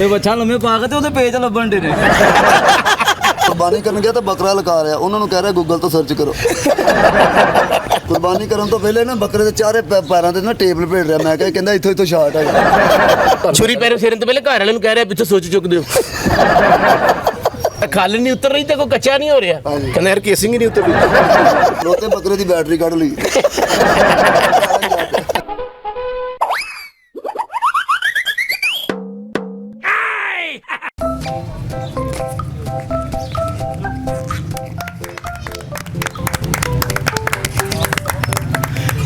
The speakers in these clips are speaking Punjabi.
ਤੇ ਬੱਚਾ ਲੰਮੇ ਪਾ ਕੇ ਤੇ ਉਹਦੇ ਪੇਜ ਲੱਭਣ ਦੇ ਨੇ। ਕੁਰਬਾਨੀ ਕਰਨ ਗਿਆ ਤਾਂ ਬੱਕਰਾ ਲਗਾ ਰਿਹਾ, ਉਹਨਾਂ ਨੂੰ ਕਹਿ ਰਿਹਾ ਗੂਗਲ ਤੋਂ ਸਰਚ ਕਰੋ। ਕੁਰਬਾਨੀ ਕਰਨ ਤੋਂ ਪਹਿਲੇ ਨਾ ਬੱਕਰੇ ਦੇ ਚਾਰੇ ਪੈਰਾਂ ਤੇ ਨਾ ਟੇਬਲ ਭੇੜ ਰਿਹਾ। ਮੈਂ ਕਿਹਾ ਕਹਿੰਦਾ ਇੱਥੋਂ ਇੱਥੋਂ ਸ਼ਾਰਟ ਹੈ। ਛੁਰੀ ਪੈਰ ਫੇਰਨ ਤੋਂ ਪਹਿਲੇ ਘਰ ਵਾਲਿਆਂ ਨੂੰ ਕਹਿ ਰਿਹਾ ਪਿੱਛੇ ਸੋਚ ਚੁੱਕ ਦਿਓ। ਖੱਲ ਨਹੀਂ ਉਤਰ ਰਹੀ ਤੇ ਕੋਈ ਕੱਚਾ ਨਹੀਂ ਹੋ ਰਿਹਾ। ਕਹਿੰਦਾ ਯਾਰ ਕੇਸਿੰਗ ਹੀ ਨਹੀਂ ਉਤਰ ਰਹੀ। ਲੋਤੇ ਬੱਕਰੇ ਦੀ ਬੈਟਰੀ ਕੱਢ ਲਈ।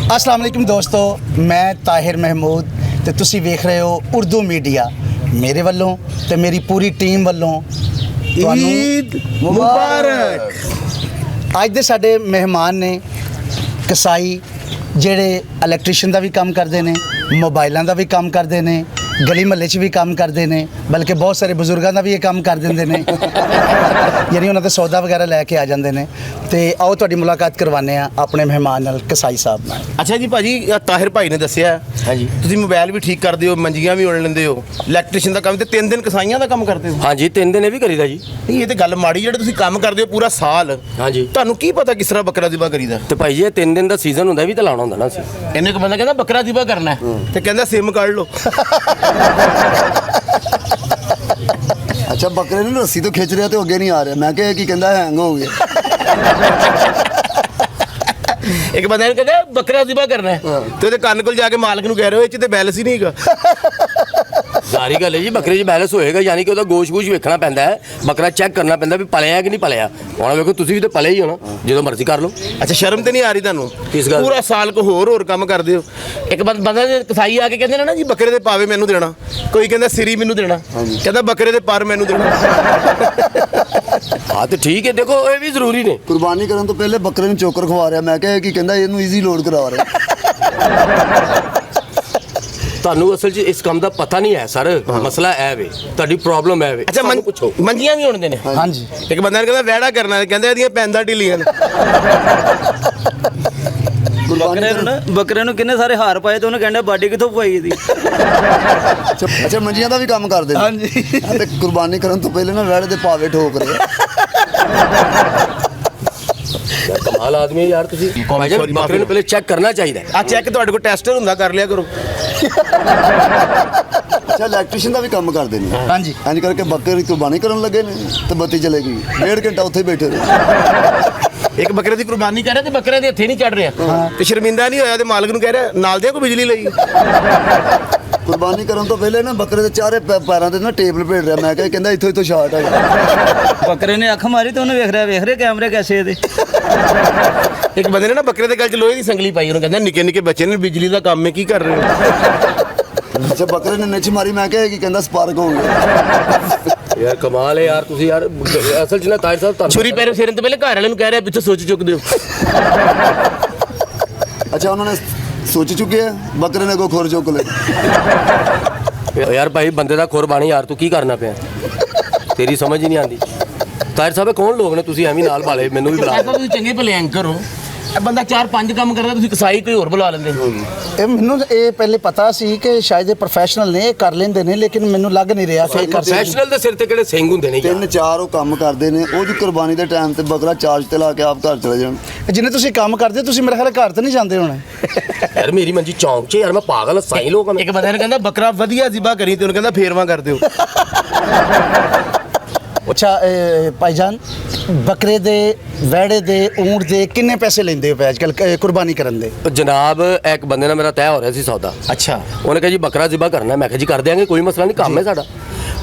अस्सलाम वालेकुम दोस्तों, मैं ताहिर महमूद ਤੇ ਤੁਸੀਂ ਵੇਖ ਰਹੇ ਹੋ ਉਰਦੂ ਮੀਡੀਆ। ਮੇਰੇ ਵੱਲੋਂ ਤੇ ਮੇਰੀ ਪੂਰੀ ਟੀਮ ਵੱਲੋਂ ਤੁਹਾਨੂੰ ਈਦ ਮੁਬਾਰਕ। ਅੱਜ ਦੇ ਸਾਡੇ ਮਹਿਮਾਨ ਨੇ ਕਸਾਈ, ਜਿਹੜੇ ਇਲੈਕਟ੍ਰੀਸ਼ੀਅਨ ਦਾ ਵੀ ਕੰਮ ਕਰਦੇ ਨੇ, ਮੋਬਾਈਲਾਂ ਦਾ ਵੀ ਕੰਮ ਕਰਦੇ ਨੇ, ਗਲੀ ਮਹੱਲੇ 'ਚ ਵੀ ਕੰਮ ਕਰਦੇ ਨੇ, ਬਲਕਿ ਬਹੁਤ ਸਾਰੇ ਬਜ਼ੁਰਗਾਂ ਦਾ ਵੀ ਇਹ ਕੰਮ ਕਰ ਦਿੰਦੇ ਨੇ। ਯਾਨੀ ਉਹਨਾਂ ਦਾ ਸੌਦਾ ਵਗੈਰਾ ਲੈ ਕੇ ਆ ਜਾਂਦੇ ਨੇ। ਤੇ ਆਓ ਤੁਹਾਡੀ ਮੁਲਾਕਾਤ ਕਰਵਾਉਂਦੇ ਆ ਆਪਣੇ ਮਹਿਮਾਨ ਨਾਲ, ਕਸਾਈ ਸਾਹਿਬ ਨਾਲ। ਅੱਛਾ ਜੀ ਭਾਜੀ, ਤਾਹਿਰ ਭਾਈ ਨੇ ਦੱਸਿਆ ਹਾਂਜੀ ਤੁਸੀਂ ਮੋਬਾਈਲ ਵੀ ਠੀਕ ਕਰਦੇ ਹੋ, ਮੰਜੀਆਂ ਵੀ ਉੜ ਲੈਂਦੇ ਹੋ, ਇਲੈਕਟ੍ਰੀਸ਼ੀਅਨ ਦਾ ਕੰਮ ਤੇ 3 ਦਿਨ ਕਸਾਈਆਂ ਦਾ ਕੰਮ ਕਰਦੇ ਹੋ। ਹਾਂਜੀ 3 ਦਿਨ ਇਹ ਵੀ ਕਰੀਦਾ ਜੀ। ਨਹੀਂ ਇਹ ਤੇ ਗੱਲ ਮਾੜੀ, ਜਿਹੜੇ ਤੁਸੀਂ ਕੰਮ ਕਰਦੇ ਹੋ ਪੂਰਾ ਸਾਲ, ਹਾਂਜੀ ਤੁਹਾਨੂੰ ਕੀ ਪਤਾ ਕਿਸ ਤਰ੍ਹਾਂ ਬੱਕਰਾ ਜ਼ਿਬਾ ਕਰੀਦਾ। ਤੇ ਭਾਈ ਜੀ ਇਹ 3 ਦਿਨ ਦਾ ਸੀਜ਼ਨ ਹੁੰਦਾ, ਇਹ ਵੀ ਤਾਂ ਲਾਉਣਾ ਹੁੰਦਾ ਨਾ ਅਸੀਂ। ਇਹਨੇ ਇੱਕ ਬੰਦਾ ਕਹਿੰਦਾ ਬੱਕਰਾ ਜ਼ਿਬਾ ਕਰਨਾ ਹੈ ਤੇ ਕਹਿੰਦਾ ਸਿਮ ਕੱਢ ਲਓ। ਅੱਛਾ ਬੱਕਰੇ ਨੂੰ ਰੱਸੀ ਤੋਂ ਖਿੱਚ ਰਿਹਾ ਤੇ ਅੱਗੇ ਨਹੀਂ ਆ ਰਿਹਾ। ਮੈਂ ਕਿਹਾ ਕੀ ਕਹਿੰਦਾ ਹੈਂਗ ਹੋ ਗਿਆ। ਇੱਕ ਬੰਦਾ ਨੇ ਕਹਿੰਦਾ ਬੱਕਰਾ ਜ਼ਿਬਾ ਕਰਨਾ ਹੈ ਤੇ ਉਹਦੇ ਕੰਨ ਕੋਲ ਜਾ ਕੇ ਮਾਲਕ ਨੂੰ ਕਹਿ ਰਹੇ ਹੋ ਇਹ 'ਚ ਤੇ ਬੈਲੈਂਸ ਹੀ ਨਹੀਂ ਹੈਗਾ। ਸਾਰੀ ਗੱਲ ਹੈ ਜੀ, ਬੱਕਰੇ 'ਚ ਬੈਲੈਂਸ ਹੋਏਗਾ, ਯਾਨੀ ਕਿ ਉਹਦਾ ਗੋਸ਼-ਗੋਸ਼ ਵੇਖਣਾ ਪੈਂਦਾ ਹੈ, ਬੱਕਰਾ ਚੈੱਕ ਕਰਨਾ ਪੈਂਦਾ ਵੀ ਪਲਿਆ ਕਿ ਨਹੀਂ ਪਲਿਆ। ਹੁਣ ਵੇਖੋ ਤੁਸੀਂ ਵੀ ਤਾਂ ਪਲੇ ਹੀ ਹੋ ਨਾ, ਜਦੋਂ ਮਰਜ਼ੀ ਕਰ ਲਓ। ਅੱਛਾ ਸ਼ਰਮ ਤੇ ਨਹੀਂ ਆ ਰਹੀ ਤੁਹਾਨੂੰ? ਕਿਸ ਗੱਲ? ਪੂਰਾ ਸਾਲ ਕੋ ਹੋਰ ਕੰਮ ਕਰਦੇ ਹੋ। ਇੱਕ ਬੰਦਾ ਕਸਾਈ ਆ ਕੇ ਕਹਿੰਦੇ ਨੇ ਨਾ ਜੀ ਬੱਕਰੇ ਦੇ ਪਾਵੇ ਮੈਨੂੰ ਦੇਣਾ, ਕੋਈ ਕਹਿੰਦਾ ਸਿਰੀ ਮੈਨੂੰ ਦੇਣਾ, ਕਹਿੰਦਾ ਬੱਕਰੇ ਦੇ ਪਰ ਮੈਨੂੰ ਦੇਣਾ। ਹਾਂ ਤੇ ਠੀਕ ਹੈ, ਦੇਖੋ ਇਹ ਵੀ ਜ਼ਰੂਰੀ ਨੇ। ਕੁਰਬਾਨੀ ਕਰਨ ਤੋਂ ਪਹਿਲੇ ਬੱਕਰੇ ਨੂੰ ਚੋਕਰ ਖਵਾ ਰਿਹਾ। ਮੈਂ ਕਿਹਾ ਕੀ ਕਹਿੰਦਾ ਇਹਨੂੰ ਈਜ਼ੀ ਲੋਡ ਕਰਾ ਰਿਹਾ। ਤੁਹਾਨੂੰ ਅਸਲ 'ਚ ਇਸ ਕੰਮ ਦਾ ਪਤਾ ਨਹੀਂ ਹੈ ਸਰ, ਮਸਲਾ ਇਹ ਵੇ, ਤੁਹਾਡੀ ਪ੍ਰੋਬਲਮ ਹੈ ਵੇ। ਅੱਛਾ ਸਾਨੂੰ ਪੁੱਛੋ। ਮੰਜੀਆਂ ਵੀ ਉਣਦੇ ਨੇ। ਹਾਂਜੀ ਇੱਕ ਬੰਦਾ ਨੇ ਕਹਿੰਦਾ ਵਿਹੜਾ ਕਰਨਾ, ਕਹਿੰਦੇ ਇਹਦੀਆਂ ਪੈਂਦਾ ਢਿੱਲੀਆਂ ਨੇ। ਬੱਕਰੇ ਨੂੰ ਕਿੰਨੇ ਸਾਰੇ ਹਾਰ ਪਾਏ ਤੇ ਉਹਨੇ ਕਹਿੰਦਾ ਬਾਡੀ ਕਿੱਥੋਂ ਪਵਾਈ ਇਹਦੀ। ਅੱਛਾ ਮੰਜੀਆਂ ਦਾ ਵੀ ਕੰਮ ਕਰਦੇ ਨੇ। ਹਾਂਜੀ। ਤੇ ਕੁਰਬਾਨੀ ਕਰਨ ਤੋਂ ਪਹਿਲੇ ਨਾ ਵਿਹੜੇ ਦੇ ਪਾਵੇ ਠੋਕ ਰਹੇ। ਯਾਰ ਕਮਾਲ ਆਦਮੀ ਹੈ ਯਾਰ ਤੁਸੀਂ। ਬੱਕਰੇ ਨੂੰ ਪਹਿਲੇ ਚੈੱਕ ਕਰਨਾ ਚਾਹੀਦਾ ਹੈ। ਆ ਚੈੱਕ ਤੁਹਾਡੇ ਕੋਲ ਟੈਸਟਰ ਹੁੰਦਾ, ਕਰ ਲਿਆ ਕਰੋ। ਅੱਛਾ ਇਲੈਕਟ੍ਰੀਸ਼ੀਅਨ ਦਾ ਵੀ ਕੰਮ ਕਰਦੇ ਨੇ। ਹਾਂਜੀ ਇੰਜ ਕਰਕੇ ਬੱਕਰੇ ਦੀ ਕੁਰਬਾਨੀ ਕਰਨ ਲੱਗੇ ਨੇ ਤੇ ਬੱਤੀ ਚਲੇ ਗਈ। 1.5 ਘੰਟਾ ਉੱਥੇ ਬੈਠੇ ਰਹੇ। ਇੱਕ ਬੱਕਰੇ ਦੀ ਕੁਰਬਾਨੀ ਕਰ ਰਿਹਾ ਤੇ ਬੱਕਰੇ ਦੇ ਹੱਥੇ ਨਹੀਂ ਚੜ ਰਿਹਾ ਤੇ ਸ਼ਰਮਿੰਦਾ ਨਹੀਂ ਹੋਇਆ ਤੇ ਮਾਲਕ ਨੂੰ ਕਹਿ ਰਿਹਾ ਨਾਲ ਦੇ ਕੋ ਬਿਜਲੀ ਲਈ। ਕੁਰਬਾਨੀ ਕਰਨ ਤੋਂ ਪਹਿਲੇ ਨਾ ਬੱਕਰੇ ਦੇ ਚਾਰੇ ਪੈਰਾਂ ਤੇ ਨਾ ਟੇਬਲ ਭੇੜ ਰਿਹਾ। ਮੈਂ ਕਿਹਾ ਕਹਿੰਦਾ ਇੱਥੋਂ ਇੱਥੋਂ ਸ਼ਾਰਟ ਹੈ। ਬੱਕਰੇ ਨੇ ਅੱਖ ਮਾਰੀ ਤੇ ਉਹਨੇ ਵੇਖ ਰਿਹਾ ਕੈਮਰੇ ਕੈਸੇ ਇਹਦੇ। ਇੱਕ ਬੰਦੇ ਨੇ ਨਾ ਬੱਕਰੇ ਦੇ ਗਲ 'ਚ ਲੋਹੇ ਦੀ ਸੰਗਲੀ ਪਾਈ, ਉਹਨੂੰ ਕਹਿੰਦਾ ਨਿੱਕੇ ਨਿੱਕੇ ਬੱਚੇ ਨੇ ਬਿਜਲੀ ਦਾ ਕੰਮ ਹੈ ਕੀ ਕਰ ਰਹੇ ਹੋ। ਅੱਛਾ ਬੱਕਰੇ ਨੇ ਨਿੱਛ ਮਾਰੀ। ਮੈਂ ਕਿਹਾ ਕੀ ਕਹਿੰਦਾ ਸਪਾਰਕ ਹੋ ਗਿਆ। ਯਾਰ ਕਮਾਲ ਹੈ ਯਾਰ ਤੁਸੀਂ ਯਾਰ। ਅਸਲ 'ਚ ਨਾ ਤਾਹਿਰ ਸਾਹਿਬ ਤੁਹਾਨੂੰ ਛੁਰੀ ਪੈਰ ਫੇਰਨ ਤੋਂ ਪਹਿਲੇ ਘਰ ਵਾਲਿਆਂ ਨੂੰ ਕਹਿ ਰਿਹਾ ਪਿੱਛੇ ਸੋਚ ਚੁੱਕ ਦਿਓ। ਅੱਛਾ ਉਹਨਾਂ ਨੇ ਸੋਚ ਚੁੱਕੇ ਆ, ਬੱਕਰੇ ਨੇ ਕੋਈ ਖੁਰ ਚੁੱਕ ਲਿਆ। ਯਾਰ ਭਾਈ ਬੰਦੇ ਦਾ ਖੁਰ ਬਾਣੀ ਯਾਰ, ਤੂੰ ਕੀ ਕਰਨਾ ਪਿਆ, ਤੇਰੀ ਸਮਝ ਹੀ ਨਹੀਂ ਆਉਂਦੀ। ਤਾਹਿਰ ਸਾਹਿਬ ਕੌਣ ਲੋਕ ਨੇ, ਤੁਸੀਂ ਐਵੇਂ ਨਾਲ ਭਾਲੇ ਮੈਨੂੰ ਵੀ ਬੁਲਾ। ਤੁਸੀਂ ਚੰਗੇ ਭਲੇ ਐਂਕਰ ਹੋ, ਇਹ ਬੰਦਾ 4-5 ਕੰਮ ਕਰਦਾ, ਤੁਸੀਂ ਕਸਾਈ ਕੋਈ ਹੋਰ ਬੁਲਾ ਲੈਂਦੇ ਹੋ। ਇਹ ਮੈਨੂੰ ਇਹ ਪਹਿਲੇ ਪਤਾ ਸੀ ਕਿ ਸ਼ਾਇਦ ਇਹ ਪ੍ਰੋਫੈਸ਼ਨਲ ਨੇ, ਇਹ ਕਰ ਲੈਂਦੇ ਨੇ, ਲੇਕਿਨ ਮੈਨੂੰ ਲੱਗ ਨਹੀਂ ਰਿਹਾ ਕਿ ਇਹ ਕਰ ਸਕਦੇ। ਪ੍ਰੋਫੈਸ਼ਨਲ ਦੇ ਸਿਰ ਤੇ ਕਿਹੜੇ ਸਿੰਘ ਹੁੰਦੇ ਨੇ ਯਾਰ। 3-4 ਉਹ ਕੰਮ ਕਰਦੇ ਨੇ। ਉਹ ਜੀ ਕੁਰਬਾਨੀ ਦੇ ਟਾਈਮ ਤੇ ਬੱਕਰਾ ਚਾਰਜ ਤੇ ਲਾ ਕੇ ਆਪ ਘਰ ਚਲੇ ਜਾਣ। ਜਿੰਨੇ ਤੁਸੀਂ ਕੰਮ ਕਰਦੇ ਤੁਸੀਂ ਮੇਰੇ ਖਿਆਲ ਘਰ ਤੇ ਨਹੀਂ ਜਾਂਦੇ ਹੋਣੇ। ਯਾਰ ਮੇਰੀ ਮੰਜੀ ਚੌਂਕ 'ਚ ਯਾਰ, ਮੈਂ ਪਾਗਲ ਸਾਈ ਲੋਕ। ਇੱਕ ਬੰਦੇ ਨੇ ਕਹਿੰਦਾ ਬੱਕਰਾ ਵਧੀਆ ਜ਼ਿਬਾ ਕਰੀ ਤੇ ਉਹਨੂੰ ਕਹਿੰਦਾ ਫੇਰਵਾ ਕਰ ਦਿਓ। ਅੱਛਾ ਭਾਈਜਾਨ, ਬੱਕਰੇ ਦੇ, ਵਿਹੜੇ ਦੇ, ਊਂਠ ਦੇ ਕਿੰਨੇ ਪੈਸੇ ਲੈਂਦੇ ਹੋ ਅੱਜ ਕੱਲ੍ਹ ਕੁਰਬਾਨੀ ਕਰਨ ਦੇ? ਜਨਾਬ ਇੱਕ ਬੰਦੇ ਨਾਲ ਮੇਰਾ ਤੈਅ ਹੋ ਰਿਹਾ ਸੀ ਸੌਦਾ। ਅੱਛਾ ਉਹਨੇ ਕਿਹਾ ਜੀ ਬੱਕਰਾ ਜ਼ਿਬਾ ਕਰਨਾ। ਮੈਂ ਕਿਹਾ ਜੀ ਕਰ ਦਿਆਂਗੇ, ਕੋਈ ਮਸਲਾ ਨਹੀਂ, ਕੰਮ ਹੈ ਸਾਡਾ।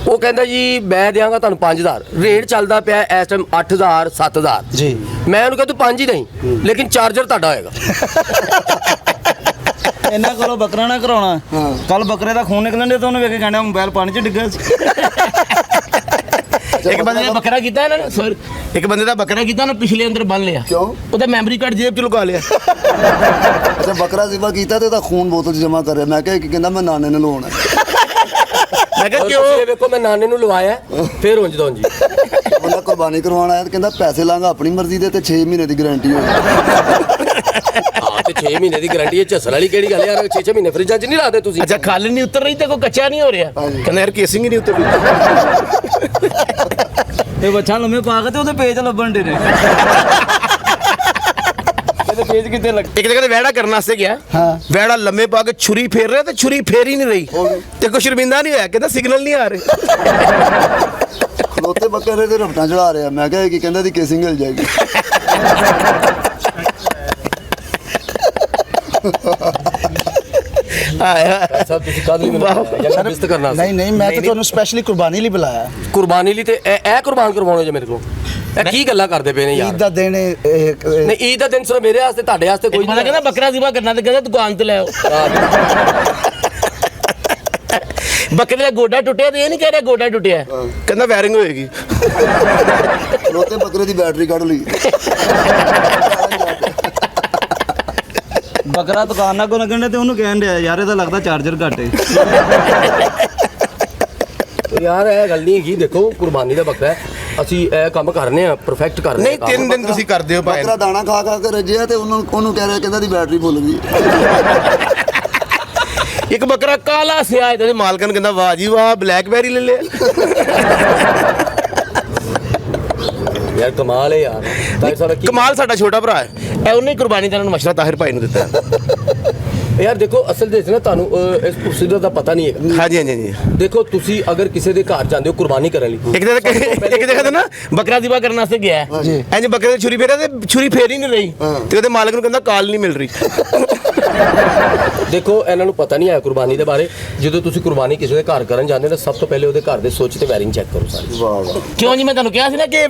ਉਹ ਕਹਿੰਦਾ ਜੀ ਮੈਂ ਦਿਆਂਗਾ ਤੁਹਾਨੂੰ 5000। ਰੇਟ ਚੱਲਦਾ ਪਿਆ ਇਸ ਟਾਈਮ 8000 7000 ਜੀ। ਮੈਂ ਉਹਨੂੰ ਕਿਹਾ ਤੂੰ 5 ਹੀ ਨਹੀਂ, ਲੇਕਿਨ ਚਾਰਜਰ ਤੁਹਾਡਾ ਹੋਏਗਾ। ਇਹਨਾਂ ਕੋਲੋਂ ਬੱਕਰਾ ਨਾ ਕਰਾਉਣਾ। ਕੱਲ ਬੱਕਰੇ ਦਾ ਖੂਨ ਨਿਕਲਣ ਦੇ ਤਾਂ ਉਹਨੇ ਵੇਖ ਕੇ ਕਹਿੰਦਾ ਮੋਬਾਈਲ ਪਾਣੀ 'ਚ ਡਿੱਗਾ ਸੀ। ਇੱਕ ਬੰਦੇ ਨੇ ਬੱਕਰਾ ਕੀਤਾ ਇਹਨਾਂ ਨੇ, ਸੌਰੀ, ਇੱਕ ਬੰਦੇ ਦਾ ਬੱਕਰਾ ਕੀਤਾ ਉਹਨੇ ਪਿਛਲੇ ਅੰਦਰ ਬੰਨ ਲਿਆ। ਕਿਉਂ? ਉਹਦਾ ਮੈਮਰੀ ਕਾਰਡ ਜੇਬ 'ਚ ਲੁਕਾ ਲਿਆ। ਅੱਛਾ ਬੱਕਰਾ ਜ਼ਿਬਾ ਕੀਤਾ ਤੇ ਉਹਦਾ ਖੂਨ ਬੋਤਲ 'ਚ ਜਮ੍ਹਾਂ ਕਰਿਆ। ਮੈਂ ਕਿਹਾ ਕੀ ਕਹਿੰਦਾ ਮੈਂ ਨਾਨੇ ਨੂੰ ਲਵਾਉਣਾ। ਮੈਂ ਕਿਹਾ ਔਰ ਕਿਉਂ? ਤੁਸੀਂ ਇਹ ਵੇਖੋ ਮੈਂ ਨਾਨੇ ਨੂੰ ਲਵਾਇਆ, ਫਿਰ ਉਂਝ ਦਾ ਉਂਝ ਹੀ। ਉਹਨਾਂ ਕੁਰਬਾਨੀ ਕਰਵਾਉਣ ਆਇਆ ਤੇ ਕਹਿੰਦਾ ਪੈਸੇ ਲਾਂਗਾ ਆਪਣੀ ਮਰਜ਼ੀ ਦੇ ਤੇ 6 ਮਹੀਨੇ ਦੀ ਗਾਰੰਟੀ ਹੋਈ। ਤੇ 6 ਮਹੀਨੇ ਦੀ ਗਾਰੰਟੀ ਹੈ, ਝੱਸਣ ਵਾਲੀ ਕਿਹੜੀ ਗੱਲ ਹੈ ਯਾਰ? 6 ਮਹੀਨੇ ਫਰਿੱਜਾਂ 'ਚ ਨਹੀਂ ਰੱਖਦੇ ਤੁਸੀਂ? ਅੱਛਾ ਖੱਲ ਨਹੀਂ ਉਤਰ ਰਹੀ ਤੇ ਕੋਈ ਕੱਚਾ ਨਹੀਂ ਹੋ ਰਿਹਾ? ਕਹਿੰਦਾ ਯਾਰ ਕੇਸਿੰਗ ਹੀ ਨਹੀਂ ਉਤਰ ਰਹੀ। ਤੇ ਬੱਚਾ ਲੰਮੇ ਪਾ ਕੇ ਤੇ ਉਹਦੇ ਪੇਜ ਲੱਭਣ ਦੇ ਨੇ। ਇਹਦੇ ਪੇਜ ਕਿੱਥੇ ਲੱਗ? ਇੱਕ ਜਗ੍ਹਾ ਤੇ ਵਿਹੜਾ ਕਰਨ ਵਾਸਤੇ ਗਿਆ, ਵਿਹੜਾ ਲੰਮੇ ਪਾ ਕੇ ਛੁਰੀ ਫੇਰ ਰਿਹਾ ਤੇ ਛੁਰੀ ਫੇਰ ਹੀ ਨਹੀਂ ਰਹੀ ਤੇ ਕੋਈ ਸ਼ਰਮਿੰਦਾ ਨਹੀਂ ਹੋਇਆ, ਕਹਿੰਦਾ ਸਿਗਨਲ ਨਹੀਂ ਆ ਰਹੇ। ਖਲੋਤੇ ਬੱਕਰੇ ਤੇ ਰਫਟਾਂ ਚੜਾ ਰਿਹਾ। ਮੈਂ ਕਿਹਾ ਇਹ ਕੀ ਕਹਿੰਦਾ ਦੀ ਕੇਸਿੰਗ ਹਿਲ ਜਾਏਗੀ। ਸਭ ਤੁਸੀਂ ਕੱਲ ਹੀ ਮੈਨੂੰ ਬਿਸਤ ਕਰਨਾ ਸੀ। ਨਹੀਂ ਮੈਂ ਤਾਂ ਤੁਹਾਨੂੰ ਸਪੈਸ਼ਲੀ ਕੁਰਬਾਨੀ ਲਈ ਬੁਲਾਇਆ। ਕੁਰਬਾਨੀ ਲਈ ਤੇ ਇਹ ਕੁਰਬਾਨ ਕਰਵਾਉਣੇ ਜੇ ਮੇਰੇ ਕੋਲ? ਇਹ ਕੀ ਗੱਲਾਂ ਕਰਦੇ ਪਏ ਨੇ ਯਾਰ? ਈਦ ਦਾ ਦਿਨ ਨਹੀਂ ਈਦ ਦਾ ਦਿਨ ਸਿਰਫ ਮੇਰੇ ਵਾਸਤੇ, ਤੁਹਾਡੇ ਵਾਸਤੇ ਕੋਈ ਬੰਦਾ ਨਹੀਂ। ਕਹਿੰਦਾ ਬੱਕਰਾ ਜ਼ਿਬਾ ਕਰਨਾ ਤੇ ਕਹਿੰਦਾ ਦੁਕਾਨ ਤੇ ਲੈ ਆਓ। ਬੱਕਰੇ ਦਾ ਗੋਡਾ ਟੁੱਟਿਆ ਤੇ ਇਹ ਨਹੀਂ ਕਹਿ ਰਿਹਾ ਗੋਡਾ ਟੁੱਟਿਆ, ਕਹਿੰਦਾ ਵਾਇਰਿੰਗ ਹੋਏਗੀ। ਖਲੋਤੇ ਬੱਕਰੇ ਦੀ ਬੈਟਰੀ ਕੱਢ ਲਈ। ਬੱਕਰਾ ਦੁਕਾਨਾਂ ਕੋ ਲੱਗਣ ਤੇ ਉਹਨੂੰ ਕਹਿਣ ਡਿਆ ਯਾਰ ਇਹਦਾ ਲੱਗਦਾ ਚਾਰਜਰ ਘੱਟ ਹੈ। ਯਾਰ ਇਹ ਗੱਲ ਨਹੀਂ ਹੈਗੀ। ਦੇਖੋ ਕੁਰਬਾਨੀ ਦਾ ਬੱਕਰਾ ਹੈ, ਅਸੀਂ ਇਹ ਕੰਮ ਕਰਨੇ ਆ, ਪਰਫੈਕਟ ਕਰਨੇ ਨਹੀਂ 3 ਦਿਨ ਤੁਸੀਂ ਕਰਦੇ ਹੋ ਭਾਈ। ਬੱਕਰਾ ਦਾਣਾ ਖਾ ਖਾ ਕੇ ਰੱਜਿਆ ਤੇ ਉਹਨੂੰ ਕਹਿ ਰਿਹਾ ਕਹਿੰਦਾ ਦੀ ਬੈਟਰੀ ਫੁੱਲ ਗਈ। ਇੱਕ ਬੱਕਰਾ ਕਾਲਾ ਸਿਆ ਹੈ ਤੇ ਮਾਲਕਨ ਕਹਿੰਦਾ ਵਾਹ ਜੀ ਵਾਹ ਬਲੈਕਬੈਰੀ ਲੈ ਲਿਆ। ਯਾਰ ਕਮਾਲ ਹੈ ਯਾਰ। ਤਾਹਿਰ ਸਾਹਿਬ ਕੀ ਕਮਾਲ ਸਾਡਾ ਛੋਟਾ ਭਰਾ ਹੈ, ਇਹ ਉਹਨੇ ਕੁਰਬਾਨੀ ਦਾ ਮਸ਼ਵਰਾ ਤਾਹਿਰ ਭਾਈ ਨੂੰ ਦਿੱਤਾ। ਯਾਰ ਦੇਖੋ ਅਸਲ ਦੇ ਵਿੱਚ ਨਾ ਤੁਹਾਨੂੰ ਇਸ ਪ੍ਰੋਸੀਜਰ ਦਾ ਪਤਾ ਨਹੀਂ ਹੈਗਾ। ਹਾਂਜੀ। ਦੇਖੋ ਤੁਸੀਂ ਅਗਰ ਕਿਸੇ ਦੇ ਘਰ ਜਾਂਦੇ ਹੋ ਕੁਰਬਾਨੀ ਕਰਨ ਲਈ, ਇੱਕ ਜਗ੍ਹਾ ਤੇ ਨਾ ਬੱਕਰਾ ਜ਼ਿਬਾ ਕਰਨ ਵਾਸਤੇ ਗਿਆ, ਇੰਜ ਬੱਕਰੇ ਦੀ ਛੁਰੀ ਫੇਰਿਆ ਤੇ ਛੁਰੀ ਫੇਰ ਹੀ ਨਹੀਂ ਰਹੀ ਤੇ ਉਹਦੇ ਮਾਲਕ ਨੂੰ ਕਹਿੰਦਾ ਕਾਲ ਨਹੀਂ ਮਿਲ ਰਹੀ। ਦੇਖੋ ਇਹਨਾਂ ਨੂੰ ਪਤਾ ਨਹੀਂ ਹੈ ਕੁਰਬਾਨੀ ਦੇ ਬਾਰੇ। ਜਦੋਂ ਤੁਸੀਂ ਕੁਰਬਾਨੀ ਕਿਸੇ ਦੇ ਘਰ ਕਰਨ ਜਾਂਦੇ ਤਾਂ ਸਭ ਤੋਂ ਪਹਿਲੇ ਉਹਦੇ ਘਰ ਦੇ ਸੁੱਚ ਤੇ ਵਾਇਰਿੰਗ ਚੈੱਕ ਕਰੋ ਸਾਰੀ। ਵਾਹ ਕਿਉਂ ਜੀ? ਮੈਂ ਤੁਹਾਨੂੰ ਕਿਹਾ ਸੀ ਨਾ ਕਿ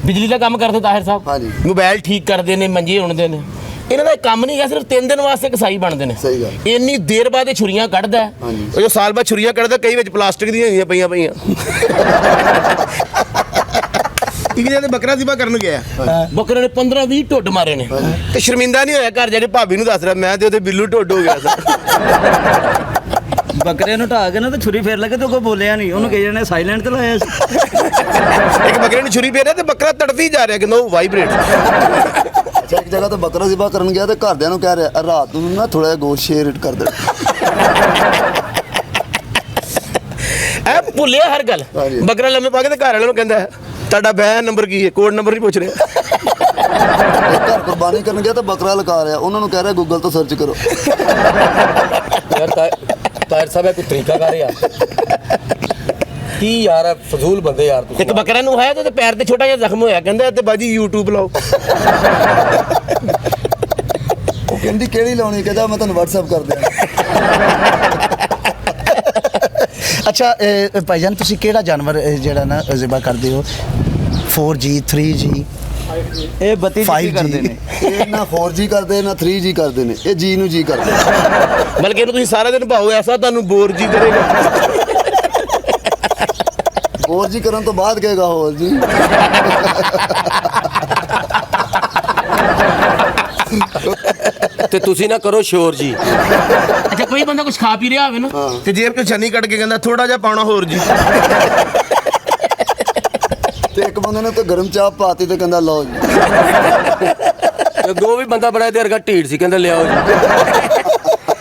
ਬਿਜਲੀ ਦਾ ਕੰਮ ਕਰਦੇ ਤਾਹਿਰ ਸਾਹਿਬ, ਹਾਂਜੀ। ਮੋਬਾਈਲ ਠੀਕ ਕਰਦੇ ਨੇ, ਮੰਜੇ ਉਣਦੇ ਨੇ। ਇਹਨਾਂ ਦਾ ਕੰਮ ਨਹੀਂ ਹੈ, ਸਿਰਫ 3 ਦਿਨ ਵਾਸਤੇ ਕਸਾਈ ਬਣਦੇ ਨੇ। ਸਹੀ ਗੱਲ। ਇੰਨੀ ਦੇਰ ਬਾਅਦ ਇਹ ਛੁਰੀਆਂ ਕੱਢਦਾ ਹੈ। ਉਹ ਜੋ ਸਾਲ ਬਾਅਦ ਛੁਰੀਆਂ ਕੱਢਦਾ ਕਈ ਵਿੱਚ ਪਲਾਸਟਿਕ ਦੀਆਂ ਹੋਈਆਂ ਪਈਆਂ। ਇੱਕ ਜਗ੍ਹਾ ਤੇ ਬੱਕਰਾ ਜ਼ਿਬਾ ਕਰਨ ਗਿਆ, ਬੱਕਰੇ ਨੇ 15-20 ਢੁੱਡ ਮਾਰੇ ਨੇ ਤੇ ਸ਼ਰਮਿੰਦਾ ਨਹੀਂ ਹੋਇਆ। ਘਰ ਜਾ ਕੇ ਭਾਬੀ ਨੂੰ ਦੱਸ ਰਿਹਾ ਮੈਂ ਤੇ ਉਹਦੇ ਬਿੱਲੂ ਢੁੱਡ ਹੋ ਗਿਆ ਸੀ। ਬੱਕਰੇ ਨੂੰ ਢਾ ਕੇ ਨਾ ਤੇ ਛੁਰੀ ਫੇਰ ਲੱਗੇ ਤੇ ਕੋਈ ਬੋਲਿਆ ਨਹੀਂ। ਉਹਨੂੰ ਕਹੀ ਜਾਣੇ ਸਾਇਲੈਂਟ ਤੇ ਲਾਇਆ ਸੀ। ਇੱਕ ਬੱਕਰੇ ਨੂੰ ਛੁਰੀ ਫੇਰਿਆ ਤੇ ਬੱਕਰਾ ਤੜਫੀ ਜਾ ਰਿਹਾ, ਕਹਿੰਦਾ ਉਹ ਵਾਈਬ੍ਰੇਟ। ਅੱਛਾ ਇੱਕ ਜਗ੍ਹਾ ਤੇ ਬੱਕਰਾ ਜ਼ਿਬਾ ਕਰਨ ਗਿਆ ਤੇ ਘਰਦਿਆਂ ਨੂੰ ਕਹਿ ਰਿਹਾ ਰਾਤ ਨੂੰ ਨਾ ਥੋੜਾ ਜਿਹਾ ਗੋਸ਼ਤ ਸ਼ੇਅਰ ਕਰ ਦੇ। ਐ ਭੁੱਲਿਆ ਹਰ ਗੱਲ। ਹਾਂਜੀ। ਬੱਕਰਾ ਲੰਮੇ ਪਾ ਕੇ ਤੇ ਘਰ ਵਾਲਿਆਂ ਨੂੰ ਕਹਿੰਦਾ ਤੁਹਾਡਾ ਬੈਨ ਨੰਬਰ ਕੀ ਹੈ, ਕੋਡ ਨੰਬਰ ਨਹੀਂ ਪੁੱਛ ਰਿਹਾ। ਘਰ ਕੁਰਬਾਨੀ ਕਰਨ ਗਿਆ ਤਾਂ ਬੱਕਰਾ ਲਗਾ ਰਿਹਾ, ਉਹਨਾਂ ਨੂੰ ਕਹਿ ਰਿਹਾ ਗੂਗਲ ਤੋਂ ਸਰਚ ਕਰੋ। ਯਾਰ ਤਾਹਿਰ ਸਾਹਿਬ ਇਹ ਕੋਈ ਤਰੀਕਾ ਕਰ ਯਾਰ। ਕੀ ਯਾਰ ਫਜ਼ੂਲ ਬੰਦੇ ਯਾਰ ਤੁਸੀਂ। ਇੱਕ ਬੱਕਰਾ ਨੂੰ ਹੈ ਤੇ ਪੈਰ ਤੇ ਛੋਟਾ ਜਿਹਾ ਜ਼ਖਮ ਹੋਇਆ, ਕਹਿੰਦਾ ਤੇ ਬਾਜੀ YouTube ਲਾਓ। ਉਹ ਕਹਿੰਦੀ ਕਿਹੜੀ ਲਾਉਣੀ? ਕਹਿੰਦਾ ਮੈਂ ਤੁਹਾਨੂੰ WhatsApp ਕਰ ਦਿਆਂ। ਅੱਛਾ ਭਾਈਜਾਨ ਤੁਸੀਂ ਕਿਹੜਾ ਜਾਨਵਰ ਜਿਹੜਾ ਨਾ ਜ਼ਿਬਾ ਕਰਦੇ ਹੋ? 4G 3G ਇਹ 32 ਜੀ ਕਰਦੇ ਨੇ। ਇਹ ਨਾ 4G ਕਰਦੇ ਨਾ 3G ਕਰਦੇ ਨੇ, ਇਹ G ਨੂੰ G ਕਰਦੇ। ਬਲਕਿ ਇਹਨੂੰ ਤੁਸੀਂ ਸਾਰਾ ਦਿਨ ਭਾਓ ਐਸਾ ਤੁਹਾਨੂੰ ਬੋਰ ਜੀ ਕਰੇਗਾ। ਹੋਰ ਜੀ ਕਰਨ ਤੋਂ ਬਾਅਦ ਕਹੇਗਾ ਹੋਰ ਜੀ। ਤੇ ਤੁਸੀਂ ਨਾ ਕਰੋ ਸ਼ੋਰ ਜੀ। ਅੱਛਾ ਕੋਈ ਬੰਦਾ ਕੁਝ ਖਾ ਪੀ ਰਿਹਾ ਹੋਵੇ ਨਾ ਤੇ ਜੇਬ ਚੋਂ ਛੰਨੀ ਕੱਢ ਕੇ ਕਹਿੰਦਾ ਥੋੜਾ ਜਿਹਾ ਪਾਉਣਾ ਹੋਰ ਜੀ। ਤੇ ਇੱਕ ਬੰਦੇ ਨੇ ਤਾਂ ਗਰਮ ਚਾਹ ਪਾਤੀ ਤੇ ਕਹਿੰਦਾ ਲਓ ਜੀ। ਤੇ ਦੋ ਵੀ ਬੰਦਾ ਬੜਾ ਦੇਰ ਗਾ ਢੀੜ ਸੀ, ਕਹਿੰਦਾ ਲਿਆਓ ਜੀ।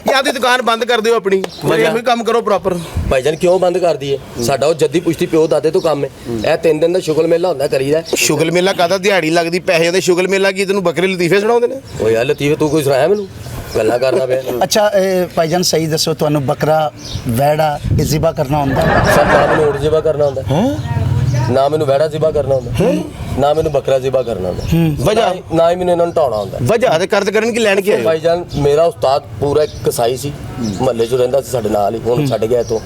ਜਾਂ ਆਪਦੀ ਦੁਕਾਨ ਬੰਦ ਕਰ ਦਿਓ ਆਪਣੀ, ਇਹੋ ਹੀ ਕੰਮ ਕਰੋ ਪ੍ਰੋਪਰ। ਭਾਈਜਾਨ ਕਿਉਂ ਬੰਦ ਕਰ ਦਈਏ? ਸਾਡਾ ਉਹ ਜੱਦੀ ਪੁਸ਼ਤੀ ਪਿਓ ਦਾਦੇ ਤੋਂ ਕੰਮ ਹੈ। ਇਹ 3 ਦਿਨ ਦਾ ਸ਼ੁਗਲ ਮੇਲਾ ਹੁੰਦਾ ਕਰੀਦਾ। ਸ਼ੁਗਲ ਮੇਲਾ ਕਾਹਦਾ? ਦਿਹਾੜੀ ਲੱਗਦੀ, ਪੈਸੇ ਉਹਦੇ। ਸ਼ੁਗਲ ਮੇਲਾ ਕੀ ਤੈਨੂੰ ਬੱਕਰੇ ਲਤੀਫੇ ਸੁਣਾਉਂਦੇ ਨੇ? ਓ ਯਾਰ ਲਤੀਫੇ ਤੂੰ ਕੋਈ ਸੁਣਾਇਆ ਮੈਨੂੰ? ਗੱਲਾਂ ਕਰਨਾ ਪਿਆ। ਅੱਛਾ ਭਾਈਜਾਨ ਸਹੀ ਦੱਸੋ, ਤੁਹਾਨੂੰ ਬੱਕਰਾ ਵੈੜਾ ਇਹ ਜ਼ਿਬਾ ਕਰਨਾ ਹੁੰਦਾ? ਸਭ ਨਾ ਮੈਨੂੰ ਊਠ ਜ਼ਿਬਾ ਕਰਨਾ ਹੁੰਦਾ, ਨਾ ਮੈਨੂੰ ਵੈੜਾ ਜ਼ਿਬਾ ਕਰਨਾ ਹੁੰਦਾ, ਨਾ ਮੈਨੂੰ ਬੱਕਰਾ ਜ਼ਿਬਾ ਕਰਨਾ ਹੁੰਦਾ। ਵਜ੍ਹਾ? ਨਾ ਹੀ ਮੈਨੂੰ ਇਹਨਾਂ ਨੂੰ ਢਾਉਣਾ ਹੁੰਦਾ। ਵਜ੍ਹਾ ਤੇ ਕਰਦ ਕਰਨ ਕੀ ਲੈਣ ਕੇ ਆਏ? ਭਾਈਜਾਨ ਮੇਰਾ ਉਸਤਾਦ ਪੂਰਾ ਇੱਕ ਕਸਾਈ ਸੀ, ਮਹੱਲੇ 'ਚ ਰਹਿੰਦਾ ਸੀ ਸਾਡੇ ਨਾਲ ਹੀ, ਹੁਣ ਛੱਡ ਗਿਆ ਇੱਥੋਂ।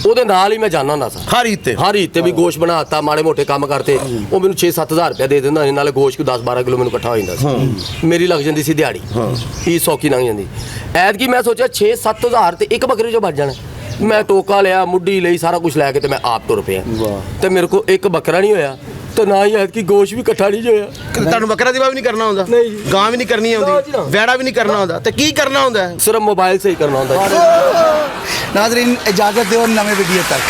ਉਹਦੇ ਨਾਲ ਹੀ ਮੈਂ ਜਾਣਾ ਹੁੰਦਾ ਸੀ ਹਰ ਈਦ ਤੇ ਵੀ ਗੋਸ਼ ਬਣਾਤਾ, ਮਾੜੇ ਮੋਟੇ ਕੰਮ ਕਰਤੇ। ਉਹ ਮੈਨੂੰ 6-7 ਹਜ਼ਾਰ ਰੁਪਇਆ ਦੇ ਦਿੰਦਾ ਸੀ, ਨਾਲੇ ਗੋਸ਼ 10-12 ਕਿਲੋ ਮੈਨੂੰ ਇਕੱਠਾ ਹੋ ਜਾਂਦਾ ਸੀ। ਮੇਰੀ ਲੱਗ ਜਾਂਦੀ ਸੀ ਦਿਹਾੜੀ, ਇਹ ਸੌਖੀ ਲੰਘ ਜਾਂਦੀ। ਐਤਕੀ ਮੈਂ ਸੋਚਿਆ 6-7 ਹਜ਼ਾਰ ਤੇ ਇੱਕ ਬੱਕਰੇ 'ਚੋਂ ਬਚ ਜਾਣਾ। ਮੈਂ ਟੋਕਾ ਲਿਆ, ਮੁੱਢੀ ਲਈ, ਸਾਰਾ ਕੁਝ ਲੈ ਕੇ ਤੇ ਮੈਂ ਆਪ ਤੁਰ ਪਿਆ। ਤੇ ਮੇਰੇ ਕੋਲ ਇੱਕ ਬੱਕਰਾ ਨਹੀਂ ਹੋਇਆ ਤੇ ਨਾ ਹੀ ਐਤਕੀ ਗੋਸ਼ ਵੀ ਇਕੱਠਾ ਨਹੀਂ ਹੋਇਆ। ਤੁਹਾਨੂੰ ਬੱਕਰਾ ਜ਼ਿਬਾ ਵੀ ਨਹੀਂ ਕਰਨਾ ਹੁੰਦਾ? ਨਹੀਂ ਜੀ। ਗਾਂ ਵੀ ਨਹੀਂ ਕਰਨੀ ਆਉਂਦੀ, ਵੈੜਾ ਵੀ ਨਹੀਂ ਕਰਨਾ ਹੁੰਦਾ, ਤੇ ਕੀ ਕਰਨਾ ਹੁੰਦਾ? ਸਿਰਫ ਮੋਬਾਈਲ ਸੇ ਹੀ ਕਰਨਾ ਹੁੰਦਾ। नाज़रीन इजाज़त दो नवे वीडियो तक।